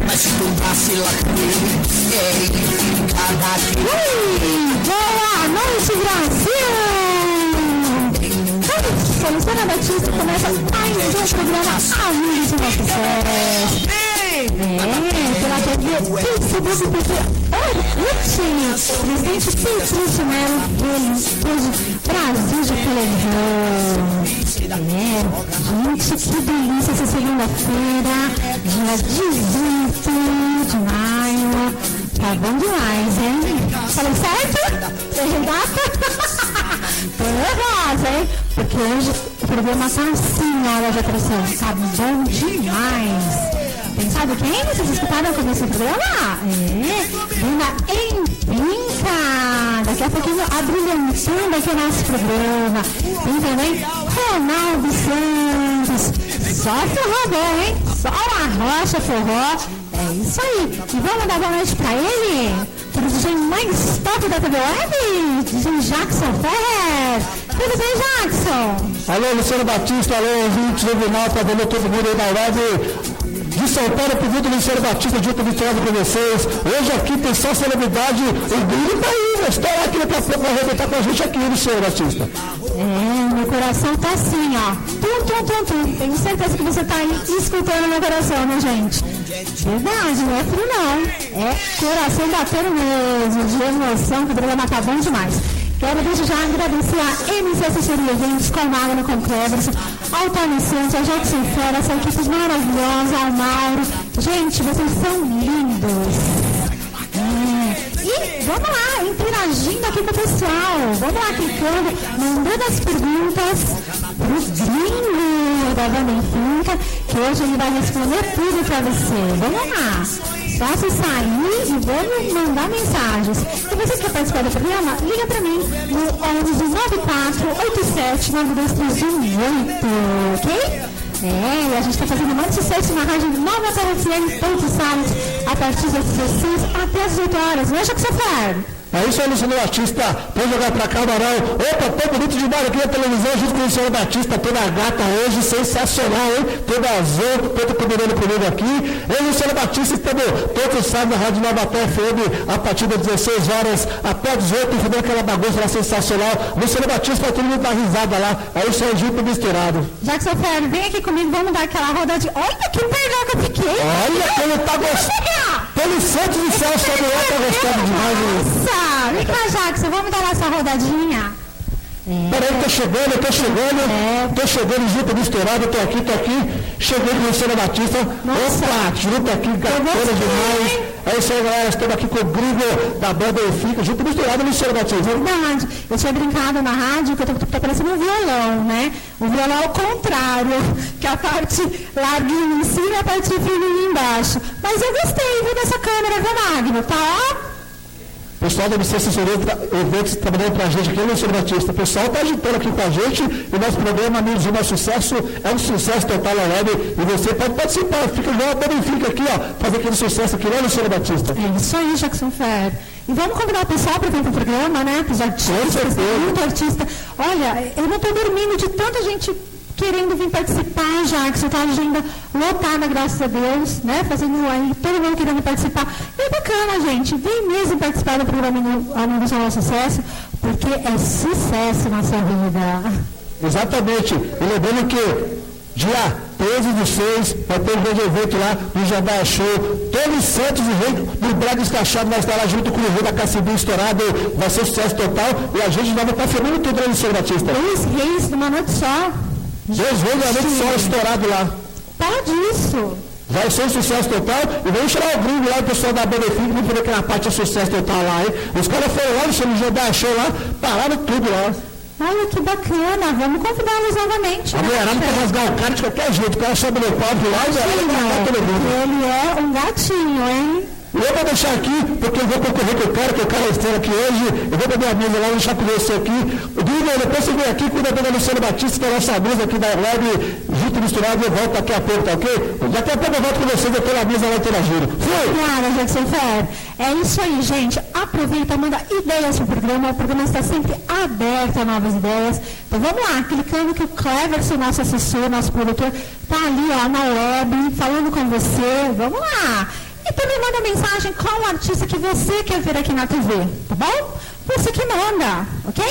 Mas se tu vacilar comigo, ele fica daqui. Boa noite, Brasil! Luciana Batista começa mais um programa Amigos do Nosso Sucesso. Pela TV, Facebook, porque Orkut, presidente Patrício Melo, hoje, Brasil de televisão. Gente, que delícia essa segunda-feira, dia 18 de maio. Tá bom demais, hein? Falei certo? Errei data? Tô nervosa, hein? Porque hoje o programa tá assim na hora de atração. Tá bom demais. Pensado quem? Vocês escutaram no começo do programa? Bruna Empinca. Daqui a pouquinho a brilhantando aqui o nosso programa. Tem também Ronaldo Santos. Só forró bom, hein? Só uma rocha forró. É isso aí. E vamos dar boa noite pra ele? Para o DJ mais top da TV Web, DJ Jackson Ferrer. Tudo bem, Jackson? Alô, Luciano Batista, alô, ouvintes do Vinalta, alô, todo mundo aí da web. De São Paulo, pro Vitor Luciano Batista, de outro vitória para vocês. Hoje aqui tem só celebridade, o Bruno tá aí, né? Está aqui daqui a pouco vai arrebentar com a gente aqui, Luciano Batista. Meu coração tá assim, ó. Tum, tum, tum, tum. Tenho certeza que você tá aí escutando meu coração, né, gente? Verdade, não é frio não. É coração batendo mesmo, de emoção, que o programa tá bom demais. Quero desde já agradecer a MC Assessoria Eventos, com Magno, com Cleverson, ao Tony Santos, ao Jackson Fera, essa equipe maravilhosa, ao Mauro. Gente, vocês são lindos. E vamos lá, interagindo aqui com o pessoal. Vamos lá, clicando, mandando as perguntas pro gringo da Banda Empinca, que hoje ele vai responder tudo para você. Vamos lá. Só acessar aí e vamos mandar mensagens. Se você quer participar do programa, liga para mim no 11-9487-92318, ok? E a gente está fazendo muito sucesso na rádio Nova FM.site a partir das 16 até as 18 horas. Não é, Jackson Fer? É isso aí, Luciano Batista. Pode jogar pra cá, Barão. Opa, tô bonito demais aqui na televisão, junto com o Luciano Batista, toda gata hoje, sensacional, hein? Toda azul, toda combinando comigo aqui. Eu, Luciano Batista, estamos todos os sábados na Rádio Nova FM, a partir das 16 horas até as 18, fazendo aquela bagunça lá sensacional. Luciano Batista, todo mundo dá risada lá. Aí o seu junto misturado. Jackson Fer, vem aqui comigo, vamos dar aquela rodadinha. Olha que perdão que eu fiquei. Olha como tá gostando. Pelo santo do céu, Samuel tá gostando demais. Nossa! Vem cá, Jackson, vamos dar nossa rodadinha? Peraí, tô chegando junto, misturado, tô aqui. Chegando com o Luciano Batista. Nossa. Opa, junto aqui, gatona demais. É isso aí, galera, estamos aqui com o gringo da Banda Empinca, junto misturado, Luciano Batista. Verdade. Eu tinha brincado na rádio que eu tô parecendo um violão, né? O violão ao contrário, que a parte larguinha em cima e a parte fininha embaixo. Mas eu gostei, viu, dessa câmera, viu, Magno? Tá, ó. O pessoal da MC Assessoria Eventos trabalhando para a gente aqui, Luciano Batista. O pessoal está agitando aqui com a gente e o nosso programa Amigos do Nosso Sucesso é um sucesso total na web e você pode participar. Fica igual a Benfica aqui, ó, fazer aquele sucesso aqui, né, Luciano Batista? É isso aí, Jackson Fer. E vamos convidar o pessoal para vir para o programa, né? Os artistas, muito artista. Olha, eu não estou dormindo de tanta gente querendo vir participar, Jackson, tá a agenda lotada, graças a Deus, né? Fazendo aí, todo mundo querendo participar. E é bacana, gente, vem mesmo participar do programa Amigos do Nosso Sucesso, porque é sucesso na sua vida. Exatamente. E lembrando que dia 13 de 6 vai ter um grande evento lá no Jandar Show. Todos os Santos e Rei do Brega Escachado vai estar lá junto com o Rei da Cacimbinha estourado. Vai ser sucesso total. E a gente vai estar filmando tudo, né, Luciano Batista? 2 reis numa noite só. 2 reis numa noite só estourado lá. Fala disso. Vai ser um sucesso total. E vamos tirar o gringo lá, o pessoal da Benefício, vamos ver aquela parte é sucesso total lá, hein? Os caras foram lá no Jandar Show lá, pararam tudo lá. Olha que bacana, vamos convidá-los novamente. A mulherada quer rasgar o cara de qualquer jeito, o cara sobe no palco lá e vai rasgar todo mundo. Ele é um gatinho, hein? E eu vou deixar aqui, porque eu vou concorrer com o cara, que o cara está aqui hoje, eu vou pra minha mesa lá, deixar com você aqui. O Guilherme, depois você vem aqui, cuida da Luciana Batista, que é a nossa mesa aqui da live, junto e misturado, eu volto daqui a pouco, tá ok? Daqui a pouco eu volto com vocês aqui na mesa lá interagindo. Fui! Obrigada, Jackson Fer. É isso aí, gente. Aproveita, manda ideias pro programa. O programa está sempre aberto a novas ideias. Então vamos lá, clicando que o Cleverson, nosso assessor, nosso produtor, tá ali ó, na web, falando com você. Vamos lá. E também manda mensagem qual o artista que você quer ver aqui na TV, tá bom? Você que manda, ok?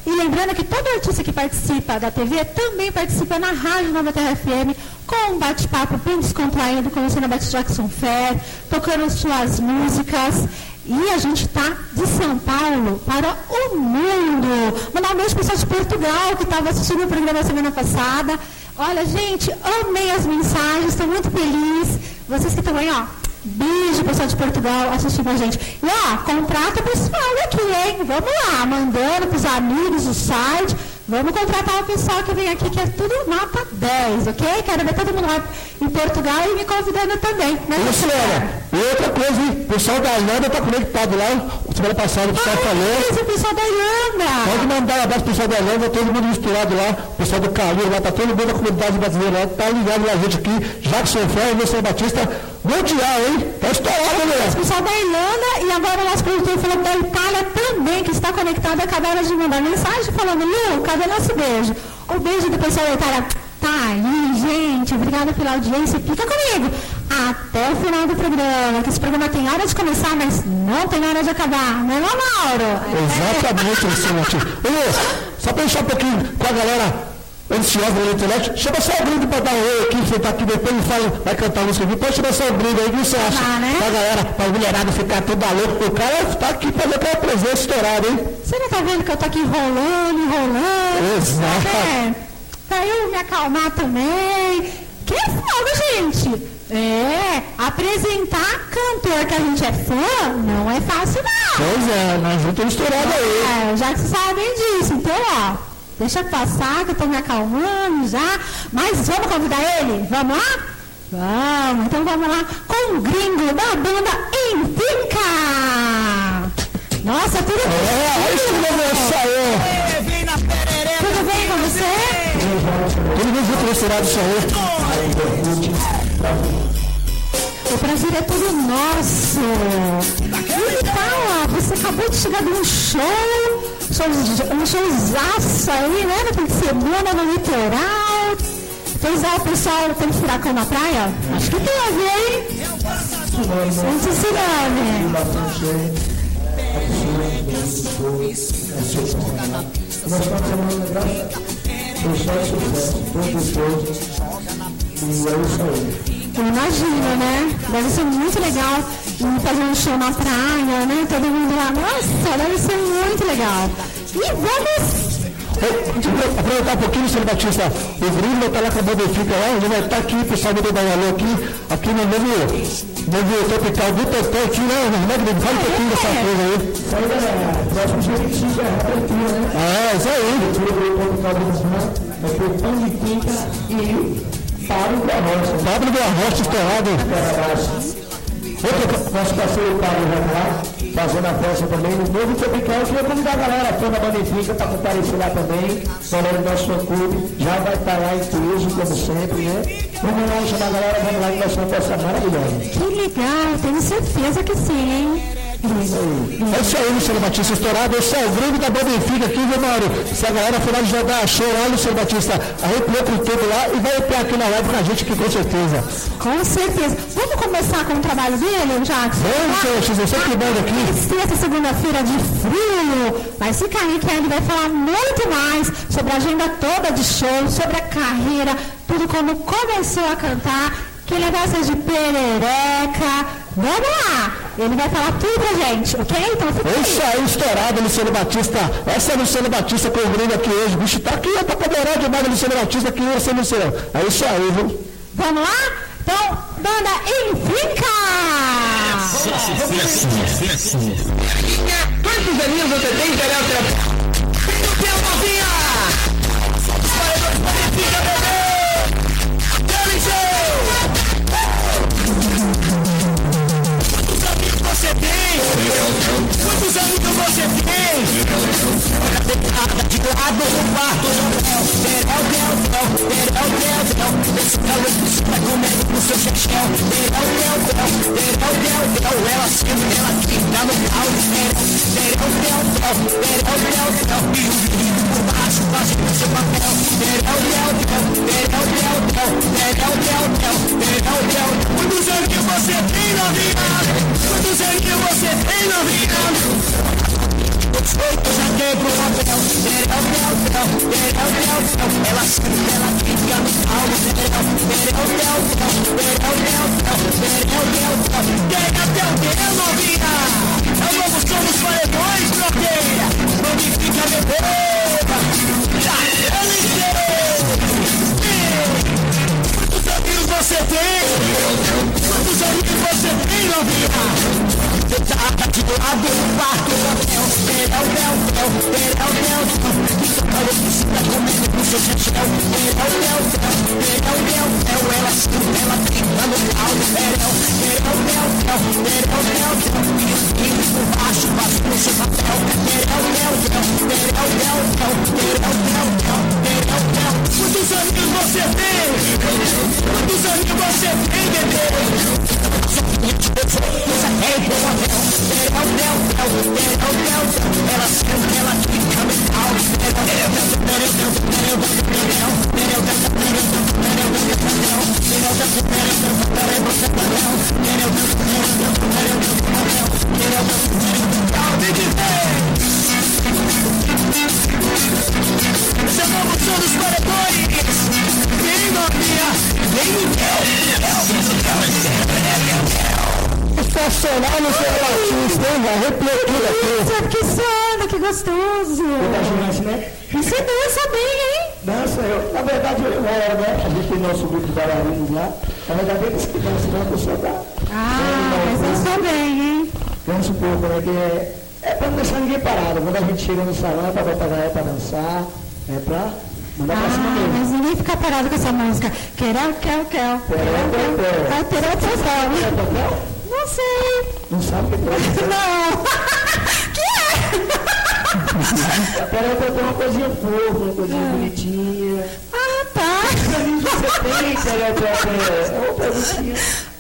E lembrando que todo artista que participa da TV também participa na Rádio Nova Terra FM com um bate-papo bem descontraído, conhecendo a Batista Jackson Fair, tocando suas músicas. E a gente está de São Paulo para o mundo. Mandar um beijo para o pessoal de Portugal que estava assistindo o programa semana passada. Olha, gente, amei as mensagens, estou muito feliz. Vocês que estão aí, ó. Beijo, pessoal de Portugal, assistindo a gente. E, ó, contrata o pessoal aqui, hein? Vamos lá, mandando para os amigos o site. Vamos contratar o pessoal que vem aqui, que é tudo nota 10, ok? Quero ver todo mundo lá em Portugal e me convidando também. Né, Luciana, e outra coisa, hein? O pessoal da Irlanda está conectado lá. Semana passada o pessoal falou. O pessoal da Irlanda. Pode mandar um abraço pro pessoal da Irlanda, todo mundo misturado lá. O pessoal do Calil lá, tá todo mundo da comunidade brasileira lá. Tá ligado lá a gente aqui. Jackson Fer, Luciana Batista. Mundial, hein? Tá estourado, galera. O pessoal da Irlanda e agora o nosso produtor falou da Itália também, que está conectado. Acabaram de mandar mensagem falando, Lu, cadê nosso beijo? O beijo do pessoal da Itália tá aí, gente. Obrigada pela audiência. Fica comigo até o final do programa, que esse programa tem hora de começar, mas não tem hora de acabar. Não é, Mauro? Exatamente, Luciana. Lu, só para deixar um pouquinho com a galera ansiosa na internet, chama só o Gringo para dar um oi aqui, você tá aqui depois e fala, vai cantar a música aqui, pode chamar só o Gringo aí, o que você acha? Né? Pra galera, pra mulherada ficar toda louca, o cara tá aqui pra ver aquela presença estourada, hein? Você não tá vendo que eu tô aqui enrolando? Exato. Pra eu me acalmar também. Que fogo, gente! Apresentar cantor que a gente é fã não é fácil, não. Pois é, nós estamos estourados aí. Já que vocês sabem disso, então, ó, deixa passar que eu tô me acalmando já. Mas vamos convidar ele? Vamos lá? Vamos, então vamos lá com o Gringo da banda Enfica. Nossa, tudo bem? Tudo bem com você? Tudo bem junto nesse lado só eu. O prazer é todo nosso. Então, ó, você acabou de chegar de um showzaço aí, né? No fim de semana, no litoral. Fez lá o pessoal, tem furacão na praia? Acho que tem a ver, hein? Muito esse nome. Nós estamos chamando graça, deixar sucesso, todos todos, e é isso aí. Eu imagino, né? Deve ser muito legal ir fazer um show na praia, né? Todo mundo lá, nossa, deve ser muito legal. E vamos... Aproveitar um pouquinho, Luciana Batista. O Gringo vai estar lá com a Benfica lá, ele vai estar aqui, o pessoal do Daialô aqui no novo Tropical do Totó aqui, né? Fala um pouquinho dessa coisa aí. Isso aí, galera. Próximo dia 25 é a abertura, né? Isso aí. O Tropical do Totó vai ter Pão de Pinca e Pablo da Rocha. Pablo da Rocha estourado. Nosso parceiro Pablo já está lá, fazendo a festa também no novo Tropical. Eu queria convidar a galera, a fã da Magnífica, para comparecer lá também. Galera do nosso fã-clube já vai estar lá incluso, como sempre, né? Vamos lá chamar a galera, vamos lá que nós vamos festa maravilhosa. Que legal, tenho certeza que sim, hein? É isso aí, Luciano Batista estourado. Esse é o Gringo da Benfica aqui, viu, Mauro? Se a galera for lá de jogar show lá, Luciano Batista, arrepiou com tudo lá e vai ter aqui na live com a gente aqui, com certeza. Com certeza. Vamos começar com o trabalho dele, Jackson? Vamos, seu X, você que manda aqui. Sexta, segunda-feira de frio. Mas fica aí que ele vai falar muito mais sobre a agenda toda de show, sobre a carreira, tudo como começou a cantar, que ele gosta de perereca. Vamos lá! Ele vai falar tudo pra gente, ok? Então fica aí. Isso aí, estourado, Luciano Batista. Essa é a Luciano Batista com o Gringo aqui hoje. O bicho tá aqui, tá poderoso demais, Luciano Batista aqui, você, Luciano. É isso aí, viu? Vamos lá? Então, banda Enfica! Quantos aninhos você tem, Tereza? Tem o que, novinha? Os paredões Magnífica, bebê! Dele show! Os amigos lado do quarto do hotel. Esse calor que você tá comendo no seu chechel. Ela senta, ela fica no pau. E o menino por baixo fazendo seu papel. Quantos anos que você tem, novinha? Quantos anos que você tem, novinha? Eu já quebro o papel. Ela senta, ela fica no pau. Quem até o que, novinha? É o novo som dos paredões, bloqueia. Não me fica bebendo. Quantos amigos você tem? Quantos amigos você tem, novinha? Você tá de lado no quarto do hotel. Isso falou que você tá comendo com seu chechel. Ela senta, ela fica no pau. E por baixo faz o seu papel. Quantos amigos você tem? Quantos amigos você tem, bebê? Ela senta, ela fica no pau. Esse é o novo som dos paredões. Vem, novinha, vem no mel. Sensacional no seu Batista, hein, velho? Arrepiou tudo aqui. Que sono, que gostoso. Né? E você dança bem, hein? Dança, na verdade, né? A gente tem nosso grupo de bailarinos lá. Na verdade, eles que dançam, não, a pessoa dá. Mas dançou bem, hein? Dança um pouco, né? Que é pra não deixar ninguém parado. Quando a gente chega no salão, é pra botar a galera pra dançar, é pra mandar pra cima mesmo. Mas ninguém fica parado com essa música. Querel. Não sei. Não sabe o que é? Não. Que Querel tem uma coisinha fofa, uma coisinha bonitinha. tá. Que amigos você tem, Querel? É uma perguntinha.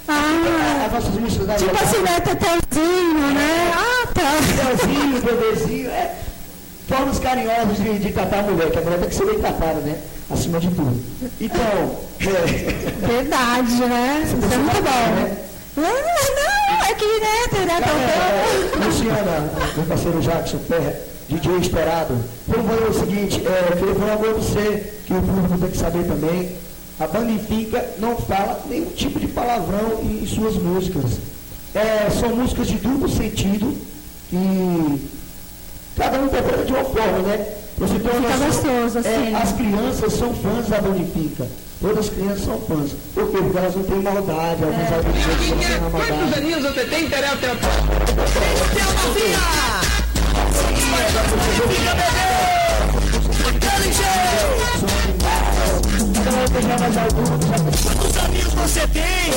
As nossas músicas da Tipo assim, né? Tetelzinho, né? tá. Tetelzinho, bebezinho, formas carinhosas de tratar a mulher, que a mulher tem que ser bem tratada, né? Acima de tudo. Então, Verdade, né? Isso é muito bom. né? Não, é que, né? Luciana, meu parceiro Jackson Terra, DJ Esperado, vamos fazer o seguinte, eu queria falar para você, que o público tem que saber também, a Bandifica não fala nenhum tipo de palavrão em suas músicas. São músicas de duplo sentido e cada um interpreta de uma forma, né? Você tem uma gostoso, assim. As crianças são fãs da Bandifica. Todas as crianças são fãs. Por quê? Porque elas não têm maldade, alguns adolescentes não têm maldade. Quantos aninhos você tem, Terel? Tem uma filha! Fica, bebê! Quantos amigos você tem?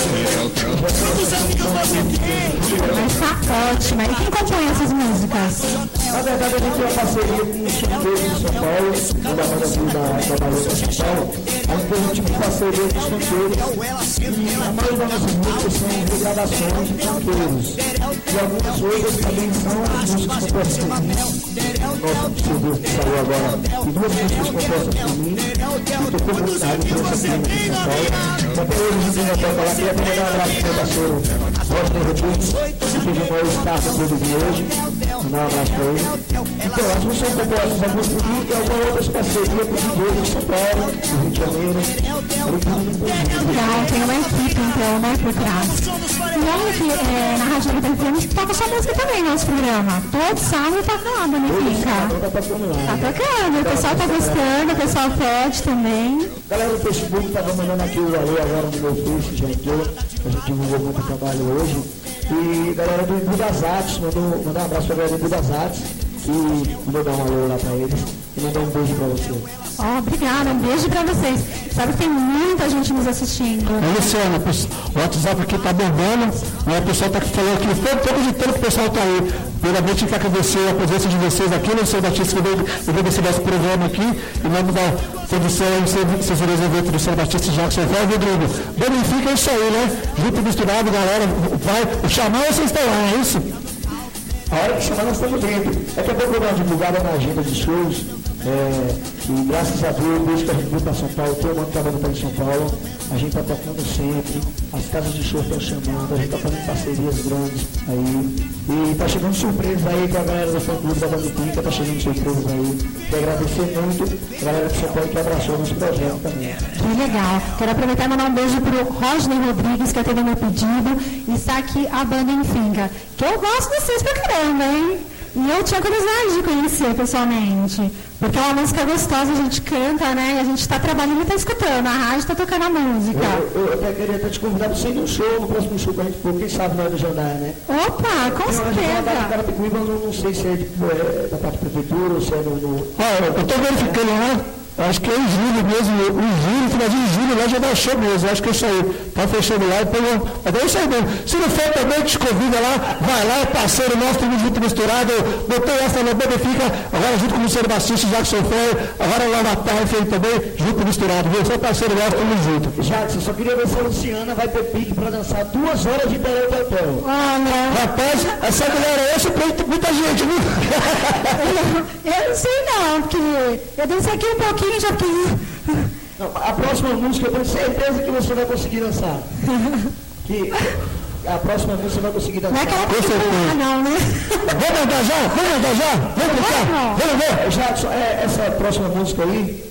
Quantos amigos você tem? Mas tá ótima. E quem compõe essas músicas? Na verdade, a gente tem uma parceria com o Cantores de São Paulo, da banda da Bahia de São Paulo. A gente tem um tipo de parceria com os cantores. E a maioria das nossas músicas são regravações de cantores. E algumas outras também são músicas compostas por mim. Nosso CD que saiu agora. E duas músicas compostas por mim. E tocou muito rádio por essa firma aqui em São Paulo. Até hoje a gente ainda toca lá. Queria mandar um abraço para o meu parceiro Roger Rodrigues, que fez o maior start do de hoje. Mandar um abraço para ele. Então, as músicas são compostas algumas por mim e algumas outras parcerias com o DJ de São Paulo, do Rio de Janeiro. Legal, tem uma equipe, então, né, por trás. E olha que na Rádio Vida FM a gente toca sua música também no nosso programa. Todo sábado toca lá, Bandifica. Tá tocando, o pessoal tá gostando, o pessoal pede também. Galera do Facebook tá mandando aqui o alô agora no meu Face, já entrou. A gente divulgou muito trabalho hoje. E galera do Embu das Artes, mandar um abraço pra galera do Embu das Artes, e vou dar um alô lá para eles e mandar um beijo para vocês. Obrigada, um beijo para vocês. Sabe que tem muita gente nos assistindo. Luciana, o WhatsApp aqui está bombando, né? O pessoal está falando aqui, estou acreditando que o pessoal está aí. Primeiramente, quero agradecer a presença de vocês aqui, no Luciano Batista, que veio agradecer nosso programa aqui, em nome da produção e assessoria de evento do Luciano Batista e Jackson Ferro, Rodrigo. Bonifica é isso aí, né? Junto e misturado, galera, vai. O chamar, vocês estão lá, é isso? A hora que chamar, nós estamos dentro. Daqui a pouco eu vou dar uma divulgada na agenda de shows. E graças a Deus, desde que a gente veio para São Paulo, todo mundo trabalhando para São Paulo, a gente está tocando sempre, as casas de show estão chamando, a gente está fazendo parcerias grandes aí. E está chegando surpresas aí com a galera do fã-clube da Bonifica, está chegando surpresas aí. Quero agradecer muito a galera de São Paulo que abraçou nosso projeto também. Que legal. Quero aproveitar e mandar um beijo para o Rodney Rodrigues, que atendeu meu pedido, e está aqui a banda em Finca, que eu gosto de vocês pra caramba, hein? E eu tinha curiosidade de conhecer pessoalmente, porque é uma música gostosa, a gente canta, né? E a gente está trabalhando e está escutando, a rádio está tocando a música. Eu até queria te convidar para você ir no show, no próximo show que a gente for, quem sabe não é do Jandar, né? Opa, com certeza. Não sei se é da parte da prefeitura ou se é no... Eu estou verificando lá. Acho que é em julho mesmo, finalzinho de julho, lá já dá show mesmo, acho que é isso aí. Tá fechando lá, então é isso aí mesmo. Se não for também, te convida lá, vai lá, é parceiro nosso, tudo junto misturado. Botei essa na Bonifica, agora junto com o Luciano Batista, Jackson Ferro, agora lá na tarde também, junto misturado, viu? Só parceiro nosso, tudo junto. Jackson, só queria ver se a Luciana vai ter pique para dançar 2 horas de Tereu Tetel. Rapaz, essa galera aí surpreende muita gente, viu? Eu não sei não, porque eu dancei aqui um pouquinho. Não, a próxima música eu tenho certeza que você vai conseguir dançar. A próxima música você vai conseguir dançar. Não é aquela não, né? Vamos andar já? Vamos tocar? Vamos ver? Jackson, essa próxima música aí,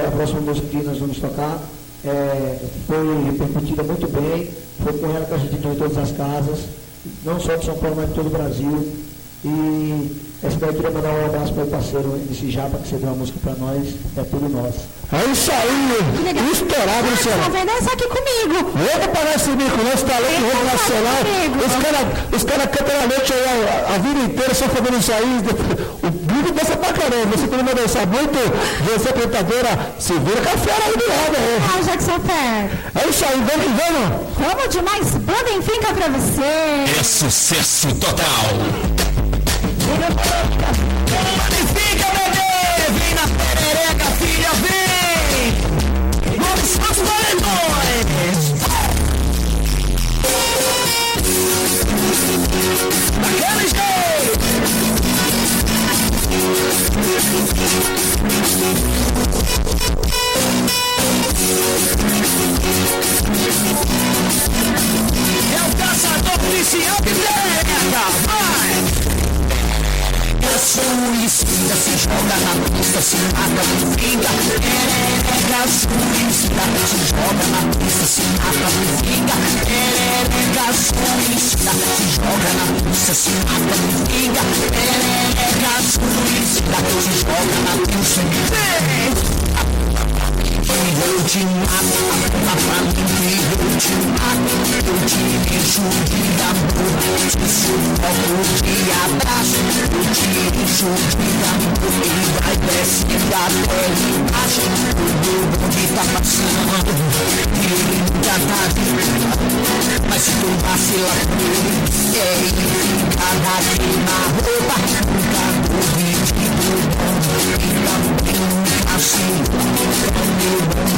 a próxima música que nós vamos tocar, foi repercutida muito bem. Foi com ela que a gente entrou em todas as casas, não só de São Paulo, mas de todo o Brasil. E essa daí eu queria mandar um abraço para o parceiro MC Japa, que cedeu a música para nós, é tudo nosso. É isso aí, estourado, Luciano. Vem dançar aqui comigo. Vou parar esse bico, nosso talento rock nacional. Os caras cantam a noite a vida inteira só fazendo isso aí. O bico dança pra caramba. Você quando vai dançar muito, você apresentadora, se vira com a fera aí do lado. Jackson Ferro. É isso aí, vamos que vamos. Vamos demais, banda em Finca pra você. É sucesso total. Magnifica, bebê! Vem na perereca, filha, vem! Vamos só os valentões! Daquele jeito! É o caçador oficial de perereca! Vai! Suicida, se joga na pista, se mata, me vinga. Perereca suicida, se joga na pista, se mata, me vinga. Perereca suicida, se joga na pista, se mata, me vinga. Perereca suicida, se joga na pista, me vinga. Eu te mato, a família eu te mato. Eu te encho de amor, te sufoco de abraço. Eu te encho de amor e vai descendo até embaixo. O bonde tá passando e ele nunca tá vindo. Mas se tu vacila com ele, enfincada aqui na roupa. Nunca corrigido e também nunca se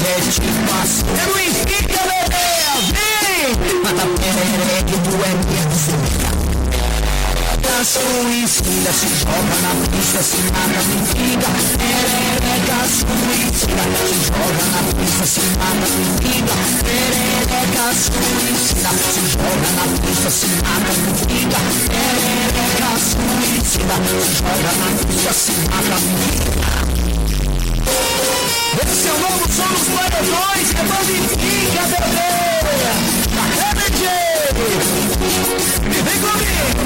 é tipo assim. É Luiz, fica, bebê, vem! Mata perereca, tu é minha filha. Perereca suicida, se joga na pista, se mata, me vinga. Perereca suicida, se joga na pista, se mata, me vinga. Perereca suicida, se joga na pista, se mata, me vinga. Perereca suicida, se joga na pista, se mata, me vinga. Esse é o novo som dos Planetões, é Bonifica, bebê! E vem comigo!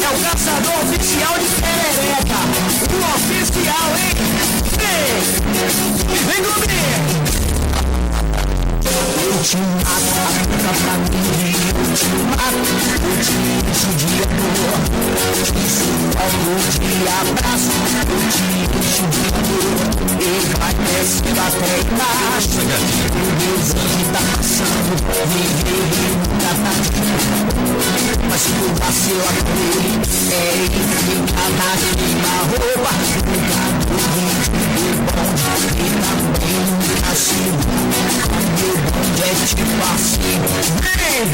É o caçador oficial de perereca, o oficial, hein? E vem comigo! Eu te mato, a pra mim, te mato, eu te encho de amor. Isso como de abraço, eu te encho de amor. E vai descendo até embaixo, o desejo tá passando, ninguém nunca tá aqui. Mas se tu vacila com ele, ele fica na queima-roupa, nunca dorme de bom, e também nunca se quando o bonde é tipo assim. Vem,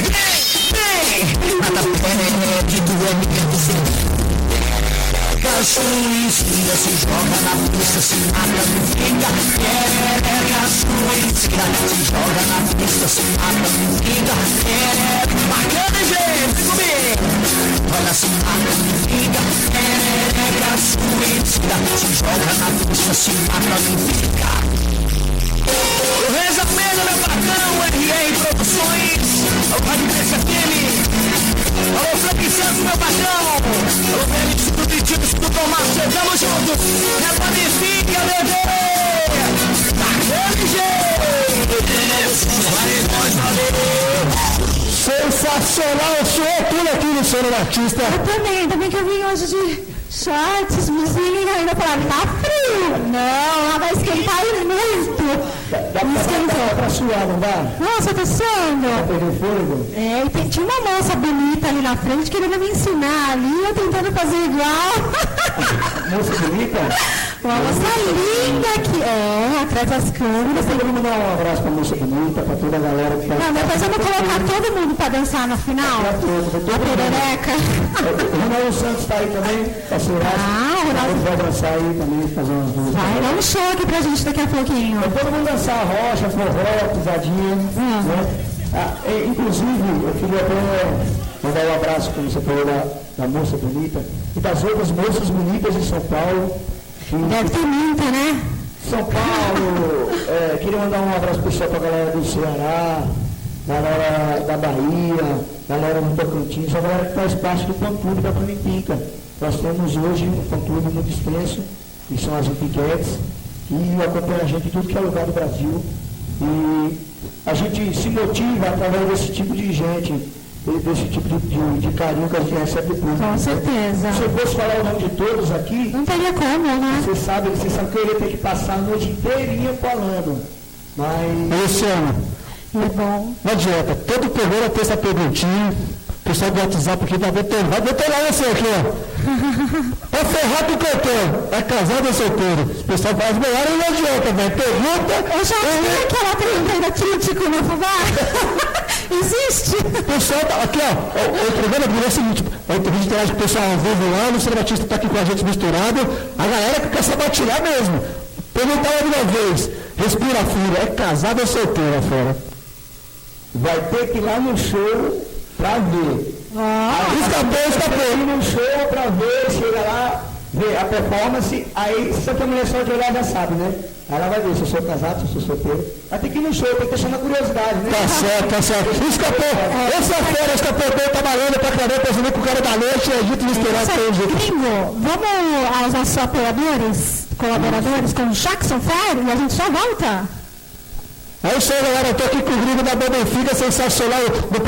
vem, nada perde do amigo. Suicida, se joga na pista, se mata, não fica. Suicida, se joga na pista, se mata, não fica. Bacana, gente, vem comigo. Olha, se mata, não fica. Suicida, se joga na pista, se mata, não fica. Eu resumindo, meu patrão, RR Produções, o Rádio FM. Alô, Frank Santos, meu patrão. Alô, Félix do Vitinho, do Tomás, tamo juntos. É Magnífica, bebê. Daquele jeito. Sensacional, eu sou tudo aqui no Senhor Batista. Eu também que eu vim hoje de shorts, vizinho, ainda falaram, tá frio. Não, ela vai esquentar muito. Dá pra suar, não dá? Nossa, tá suando. Tá pegando fôlego? É, e tinha uma moça bonita ali na frente querendo me ensinar ali, eu tentando fazer igual. Moça bonita? Uma moça linda aqui, atrás das câmeras. Tem que mandar um abraço pra moça bonita, pra toda a galera que tá... Não, depois eu vou colocar todo mundo pra dançar no final. A perereca. O Ronaldo Santos tá aí também, parceiraço. Ah, o Ronaldo vai dançar aí também, fazer umas duas. Vai dar um show aqui pra gente daqui a pouquinho. Vai todo mundo dançar rocha, forró, pisadinha, né? Inclusive, eu queria até mandar um abraço, como você falou, da moça bonita e das outras moças bonitas de São Paulo. Deve ter muita, né? São Paulo, queria mandar um abraço especial para a galera do Ceará, galera da Bahia, galera do Tocantins, a galera que faz parte do fã-clube da Panimpica. Nós temos hoje um fã-clube muito extenso, que são as Impiquetes, que acompanham a gente em tudo que é lugar do Brasil. E a gente se motiva através desse tipo de gente, desse tipo de carinho que a gente recebe do público. Com certeza. Se eu fosse falar o nome de todos aqui, não teria como, né? Você sabe que eu ia ter que passar a noite inteirinha falando. Mas... Luciano, é bom. Não adianta, todo programa tem essa perguntinha. O pessoal do WhatsApp aqui vai lá você aqui, ó. É ferrado do cantor, é casado ou solteiro? O pessoal faz melhor e não adianta, velho. Pergunta. Eu já vi aquela pergunta crítico no fubá. Existe? O pessoal tá aqui, ó. O programa virou o seguinte: a entrevista interage com o pessoal ao vivo lá, o Luciano Batista está aqui com a gente misturado. A galera que quer sabotinar mesmo. Perguntar uma vez: respira fundo, é casado ou solteiro fora? Vai ter que ir lá no show pra ver. Escapou. Ir no show pra ver, chega lá, ver a performance, aí se a mulher só de olhar já sabe, né? Aí ela vai ver se eu sou casado, se eu sou solteiro. Vai ter que ir no show, tem que deixar na curiosidade, né? Tá certo. Escapou. Essa fera, escapou bem, tá malhando pra caramba, pensando com o cara da noite, a gente misturado com o jeito. Gringo, vamos aos nossos apoiadores, colaboradores, com o Jackson Fair, e a gente já volta. É isso aí, galera. Eu tô aqui com o Gringo da Benfica, sensacional, no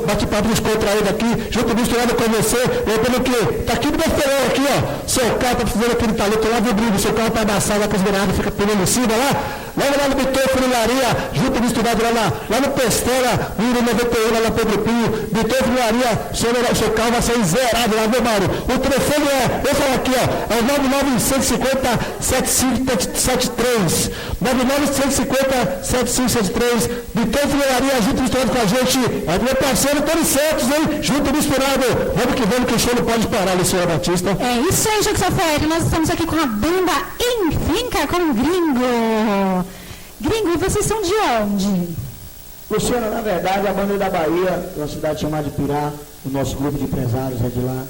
bate-papo descontraído aqui, junto misturado com você. Eu pelo que tá aqui no meu ferão aqui, ó. Seu carro tá precisando aquele talento lá do Gringo, seu carro tá amassado lá com as beiradas, fica pegando em cima lá. Lá no Bitor Funilaria, junto misturado lá no Pestela, no 91, lá na Pedro Pinho. Bitor Funilaria, seu carro vai ser zerado lá, meu mano. O telefone eu falo aqui, ó, é o 99150-7573. 99150-7573. Bitor Funilaria, junto misturado com a gente. É meu parceiro Tony Santos, hein? Junto misturado. Vamos que o show não pode parar, Luciano Batista. É isso aí, Jackson Ferreira. Nós estamos aqui com a banda Enfinca com o Gringo. Gringo, vocês são de onde? Luciano, na verdade, a banda é da Bahia, uma cidade chamada Pirá, o nosso grupo de empresários é de lá.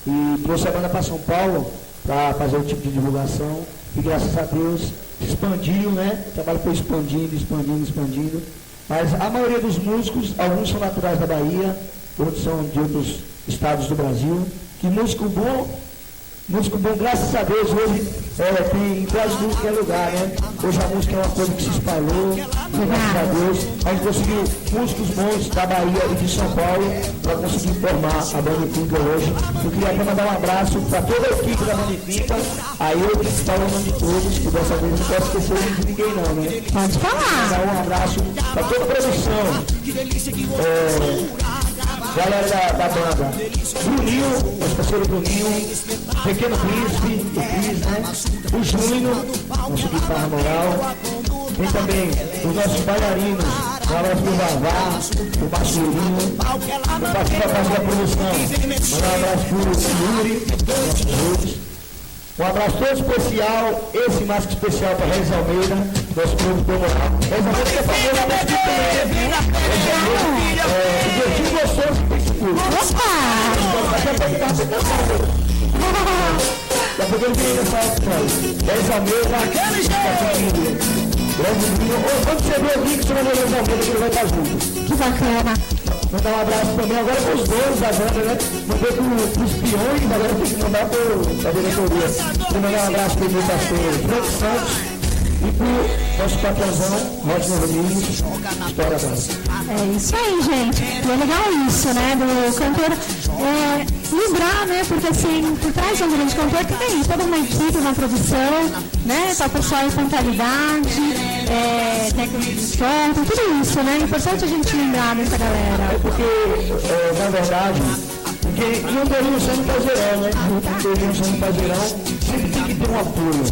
E trouxe a banda para São Paulo para fazer o tipo de divulgação. E graças a Deus expandiu, né? O trabalho foi expandindo. Mas a maioria dos músicos, alguns são naturais da Bahia, outros são de outros estados do Brasil. Que músico bom Músico bom, graças a Deus, hoje tem quase tudo que é lugar, né? Hoje a música é uma coisa que se espalhou, graças a Deus. A gente conseguiu músicos bons da Bahia e de São Paulo para conseguir formar a Banda Finca hoje. Eu queria até mandar um abraço para toda a equipe da Banda Finca, a eu que falo o nome de todos, que dessa vez não posso esquecer de ninguém não, né? Pode falar. Mandar um abraço para toda a produção. Galera da banda, Bruninho, nosso parceiro Bruninho, Pequeno Príncipe, o Cris, né? O Júnior, nosso guitarra moral. Tem também os nossos bailarinos, um abraço pro Vavá, pro Marcelinho, o parte da produção. Um abraço pro Yuri, nossos outros. Um abraço todo especial, esse mais que especial para Reis Almeida, nosso povo do moral. Reis Almeida que é famoso, a música também. Divertido gostoso que tem esse curso. Daqui a pouco tá cantando. Daqui a pouco ele vem nessa época. Reis Almeida, grande vinho. Quando você vê o link, você vai ver Reis Almeida que ele vai estar junto. Que bacana. Mandar um abraço também agora para os donos da banda, né? Mandei para os peões, agora tem que mandar para a diretoria. Vou mandar um abraço para o meu pastor Franco Santos e para o nosso patrãozão, Rodney Rodrigues, História da Banda. É isso aí, gente. E é legal isso, né? Do cantor lembrar, né? Porque assim, por trás do grande cantor tem toda uma equipe, uma produção, né? Tá o pessoal em pontualidade, técnico de som, tudo isso, né? É importante a gente lembrar dessa galera. É porque, na verdade, porque não devia ser no Pazeirão, né? Não devia ser no Pazeirão, sempre tem que ter um apoio.